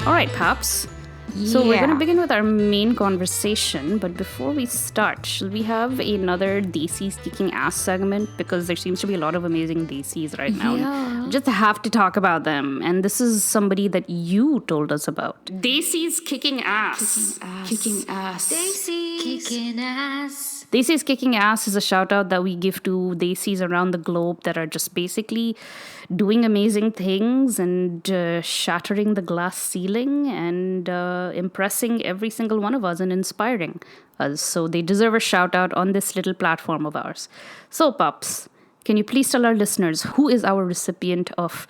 All right, Paps. So we're going to begin with our main conversation, but before we start, shall we have another Desis kicking ass segment? Because there seems to be a lot of amazing Desis right now. Yeah. Just have to talk about them. And this is somebody that you told us about. Desis kicking ass. Kicking ass. Daisy kicking ass. Desis Kicking Ass is a shout out that we give to Desis around the globe that are just basically doing amazing things and shattering the glass ceiling and impressing every single one of us and inspiring us. So they deserve a shout out on this little platform of ours. So, Pups, can you please tell our listeners who is our recipient of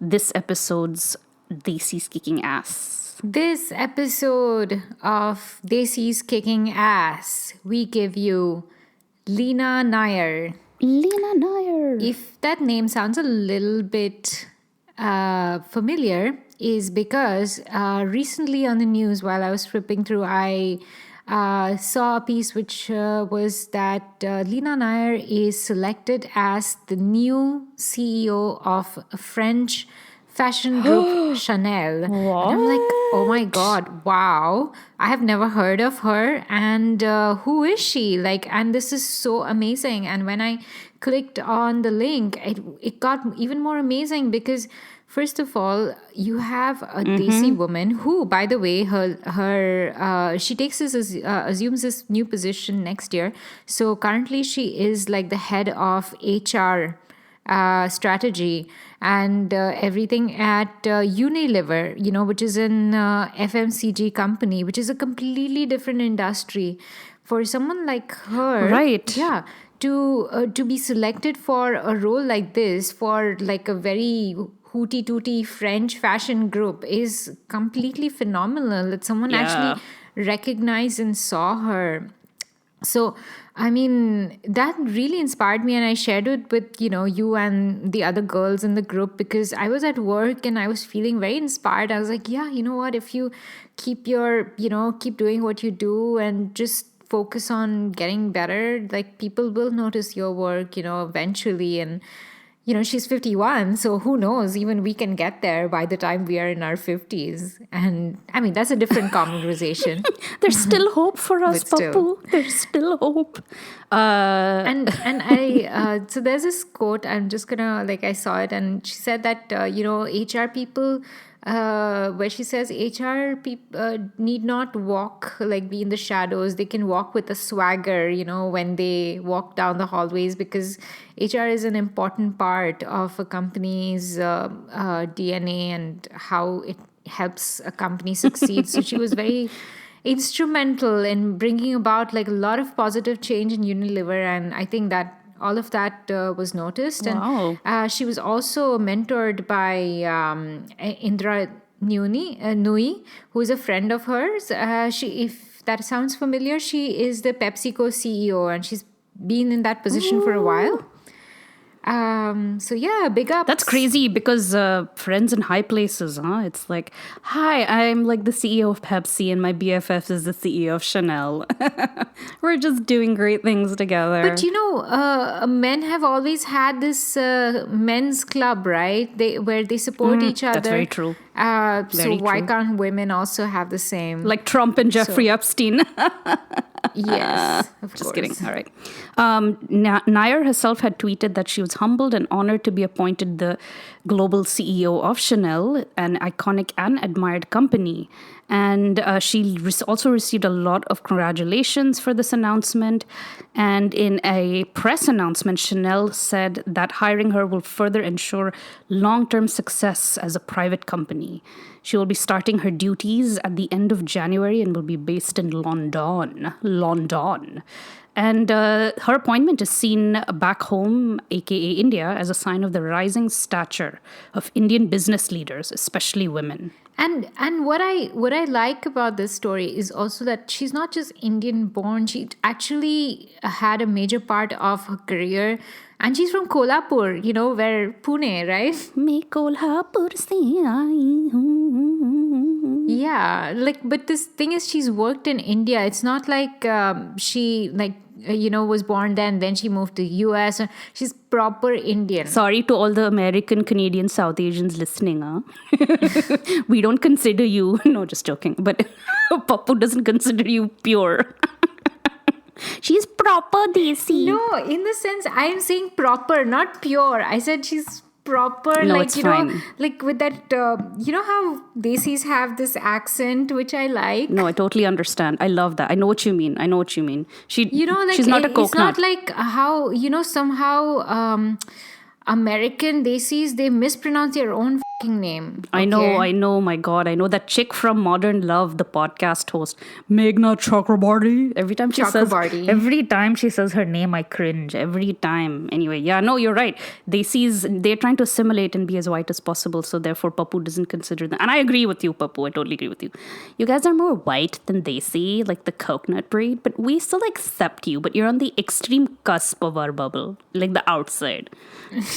this episode's Desis Kicking Ass? This episode of Desi's Kicking Ass, we give you Leena Nair. Leena Nair. If that name sounds a little bit familiar, is because recently on the news, while I was flipping through, I saw a piece which was that Leena Nair is selected as the new CEO of a French fashion group Chanel. And I'm like, oh my God, wow. I have never heard of her. And who is she? And this is so amazing. And when I clicked on the link, it got even more amazing because first of all, you have a Desi woman who, by the way, she assumes this new position next year. So currently she is like the head of HR strategy and everything at Unilever, which is an FMCG company, which is a completely different industry. For someone like her, Right. Yeah, to be selected for a role like this for like a very hooty tooty French fashion group is completely phenomenal. That someone actually recognized and saw her. So, I mean, that really inspired me and I shared it with, you and the other girls in the group because I was at work and I was feeling very inspired. I was like, yeah, you know what, if you keep keep doing what you do and just focus on getting better, like people will notice your work, eventually. And, she's 51, so who knows, even we can get there by the time we are in our 50s. And I mean, that's a different conversation. There's still hope for us, But still. Pappu. There's still hope. And I so there's this quote, I'm just gonna, I saw it, and she said that HR people, where she says HR people need not walk, be in the shadows. They can walk with a swagger, when they walk down the hallways, because HR is an important part of a company's DNA and how it helps a company succeed. So she was very instrumental in bringing about a lot of positive change in Unilever, and I think that all of that was noticed. Wow. And she was also mentored by Indra Nui, who is a friend of hers. If that sounds familiar, she is the PepsiCo CEO, and she's been in that position for a while. So yeah, big ups. That's crazy because friends in high places, huh? It's like, hi, I'm like the CEO of Pepsi and my BFF is the CEO of Chanel. We're just doing great things together. But men have always had this men's club, right? Where they support each other. That's very true. So why can't women also have the same? Like Trump and Jeffrey Epstein. Yes, of Just course. kidding. All right. Nair herself had tweeted that she was humbled and honored to be appointed the global CEO of Chanel, an iconic and admired company. And she also received a lot of congratulations for this announcement. And in a press announcement, Chanel said that hiring her will further ensure long-term success as a private company. She will be starting her duties at the end of January and will be based in London. And her appointment is seen back home, aka India, as a sign of the rising stature of Indian business leaders, especially women. And what I like about this story is also that she's not just Indian born. She actually had a major part of her career, and she's from Kolhapur, where Pune, right? Me Kolhapur se aayi hoon. Yeah, Yeah, like, but this thing is, she's worked in India. It's not like she was born there and then she moved to US. She's proper Indian. Sorry to all the American, Canadian, South Asians listening. Huh? We don't consider you. No, just joking. But Pappu doesn't consider you pure. She's proper desi. No, in the sense, I'm saying proper, not pure. I said she's proper, No, like, it's fine. like with that, how Desis have this accent, which I like. No, I totally understand. I love that. I know what you mean. She, Like, she's not a coconut. it's not like how, somehow American Desis, they mispronounce their own fucking name. I know, my God. I know that chick from Modern Love, the podcast host, Meghna Chakrabarti. Every time she says her name, I cringe. Every time. Anyway, yeah, no, you're right. They're trying to assimilate and be as white as possible, so therefore Pappu doesn't consider them. And I agree with you, Pappu. I totally agree with you. You guys are more white than Desi, like the coconut breed, but we still accept you, but you're on the extreme cusp of our bubble, like the outside.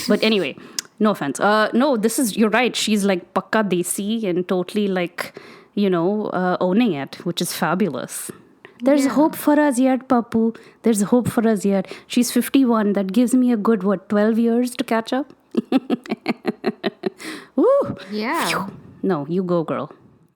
But anyway, no offense. No, you're right. She's like pakka desi and totally like, owning it, which is fabulous. There's hope for us yet, Pappu. There's hope for us yet. She's 51. That gives me a good, 12 years to catch up? Woo! Yeah. Phew. No, you go, girl.